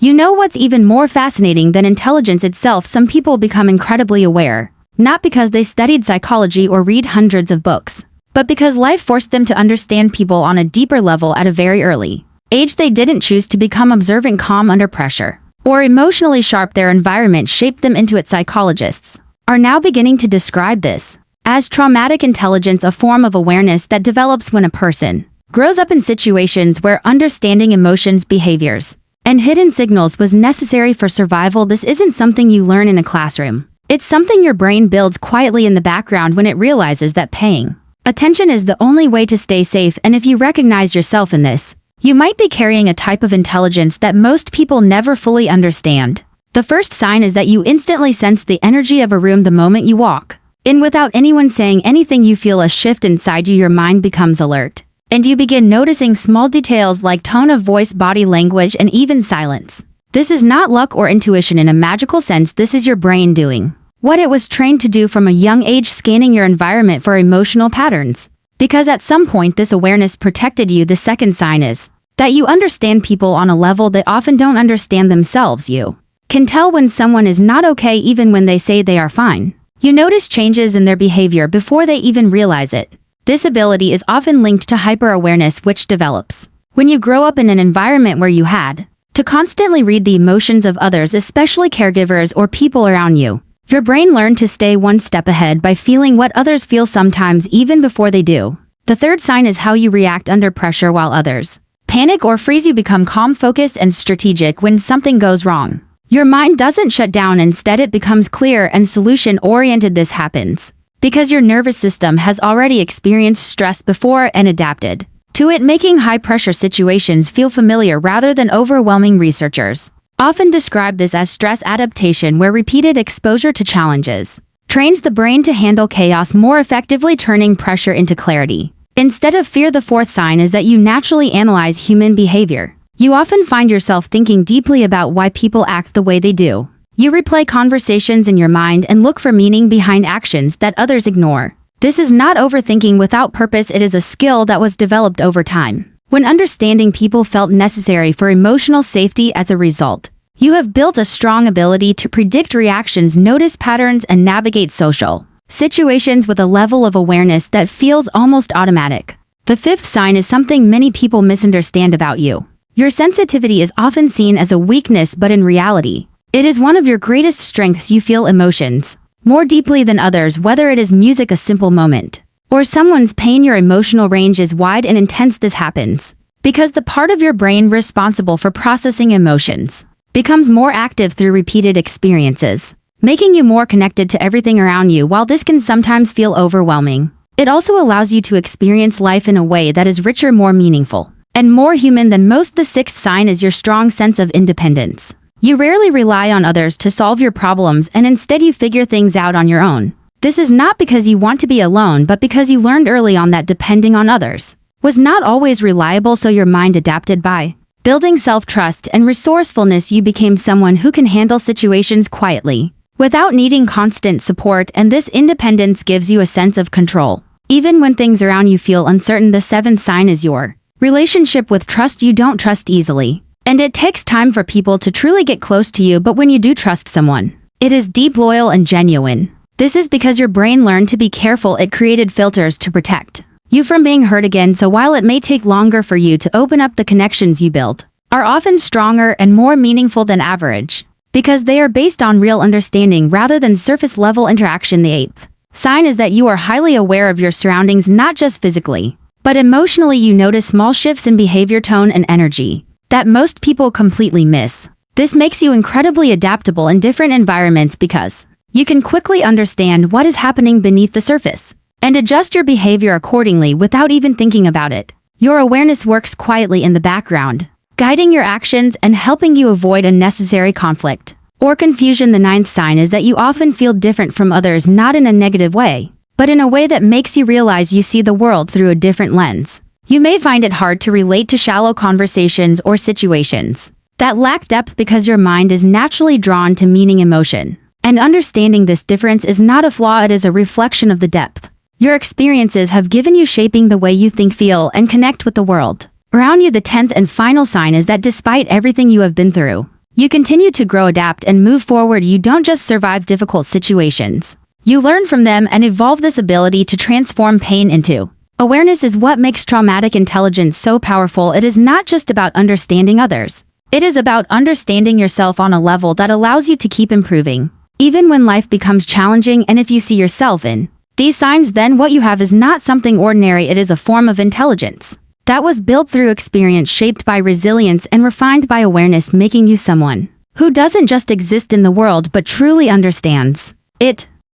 You know what's even more fascinating than intelligence itself? Some people become incredibly aware, not because they studied psychology or read hundreds of books, but because life forced them to understand people on a deeper level at a very early age. They didn't choose to become observant, calm under pressure, or emotionally sharp. Their environment shaped them into it. Psychologists are now beginning to describe this as traumatic intelligence, a form of awareness that develops when a person grows up in situations where understanding emotions, behaviors, and hidden signals was necessary for survival. This isn't something you learn in a classroom. It's something your brain builds quietly in the background when it realizes that paying attention is the only way to stay safe. And if you recognize yourself in this, you might be carrying a type of intelligence that most people never fully understand. The first sign is that you instantly sense the energy of a room the moment you walk in without anyone saying anything. You feel a shift inside you. Your mind becomes alert, and you begin noticing small details like tone of voice, body language, and even silence. This is not luck or intuition in a magical sense. This is your brain doing what it was trained to do from a young age, scanning your environment for emotional patterns. Because at some point this awareness protected you. The second sign is that you understand people on a level they often don't understand themselves. You can tell when someone is not okay even when they say they are fine. You notice changes in their behavior before they even realize it. This ability is often linked to hyper-awareness, which develops when you grow up in an environment where you had to constantly read the emotions of others, especially caregivers or people around you. Your brain learned to stay one step ahead by feeling what others feel, sometimes even before they do. The third sign is how you react under pressure. While others panic or freeze, you become calm, focused, and strategic. When something goes wrong, your mind doesn't shut down. Instead, it becomes clear and solution-oriented. This happens because your nervous system has already experienced stress before and adapted to it, making high-pressure situations feel familiar rather than overwhelming. Researchers often describe this as stress adaptation, where repeated exposure to challenges trains the brain to handle chaos more effectively, turning pressure into clarity instead of fear. The fourth sign is that you naturally analyze human behavior. You often find yourself thinking deeply about why people act the way they do. You replay conversations in your mind and look for meaning behind actions that others ignore. This is not overthinking without purpose. It is a skill that was developed over time, when understanding people felt necessary for emotional safety. As a result, you have built a strong ability to predict reactions, notice patterns, and navigate social situations with a level of awareness that feels almost automatic. The fifth sign is something many people misunderstand about you. Your sensitivity is often seen as a weakness, but in reality, it is one of your greatest strengths. You feel emotions more deeply than others, whether it is music, a simple moment, or someone's pain. Your emotional range is wide and intense. This happens because the part of your brain responsible for processing emotions becomes more active through repeated experiences, making you more connected to everything around you. While this can sometimes feel overwhelming, it also allows you to experience life in a way that is richer, more meaningful, and more human than most. The sixth sign is your strong sense of independence. You rarely rely on others to solve your problems, and instead you figure things out on your own. This is not because you want to be alone, but because you learned early on that depending on others was not always reliable. So your mind adapted. By building self-trust and resourcefulness, you became someone who can handle situations quietly without needing constant support, and this independence gives you a sense of control even when things around you feel uncertain. The seventh sign is your relationship with trust. You don't trust easily, and it takes time for people to truly get close to you, but when you do trust someone, it is deep, loyal, and genuine. This is because your brain learned to be careful. It created filters to protect you from being hurt again. So while it may take longer for you to open up, the connections you build are often stronger and more meaningful than average, because they are based on real understanding rather than surface-level interaction. The eighth sign is that you are highly aware of your surroundings, not just physically, but emotionally. You notice small shifts in behavior, tone, and energy that most people completely miss. This makes you incredibly adaptable in different environments because you can quickly understand what is happening beneath the surface and adjust your behavior accordingly without even thinking about it. Your awareness works quietly in the background, guiding your actions and helping you avoid unnecessary conflict or confusion. The ninth sign is that you often feel different from others, not in a negative way, but in a way that makes you realize you see the world through a different lens. You may find it hard to relate to shallow conversations or situations that lack depth because your mind is naturally drawn to meaning, emotion, and understanding. This difference is not a flaw, it is a reflection of the depth your experiences have given you, shaping the way you think, feel, and connect with the world around you. The 10th and final sign is that despite everything you have been through, You continue to grow, adapt, and move forward. You don't just survive difficult situations. You learn from them and evolve. This ability to transform pain into awareness is what makes traumatic intelligence so powerful. It is not just about understanding others. It is about understanding yourself on a level that allows you to keep improving, even when life becomes challenging. And if you see yourself in these signs, then what you have is not something ordinary. It is a form of intelligence that was built through experience, shaped by resilience, and refined by awareness, making you someone who doesn't just exist in the world but truly understands it.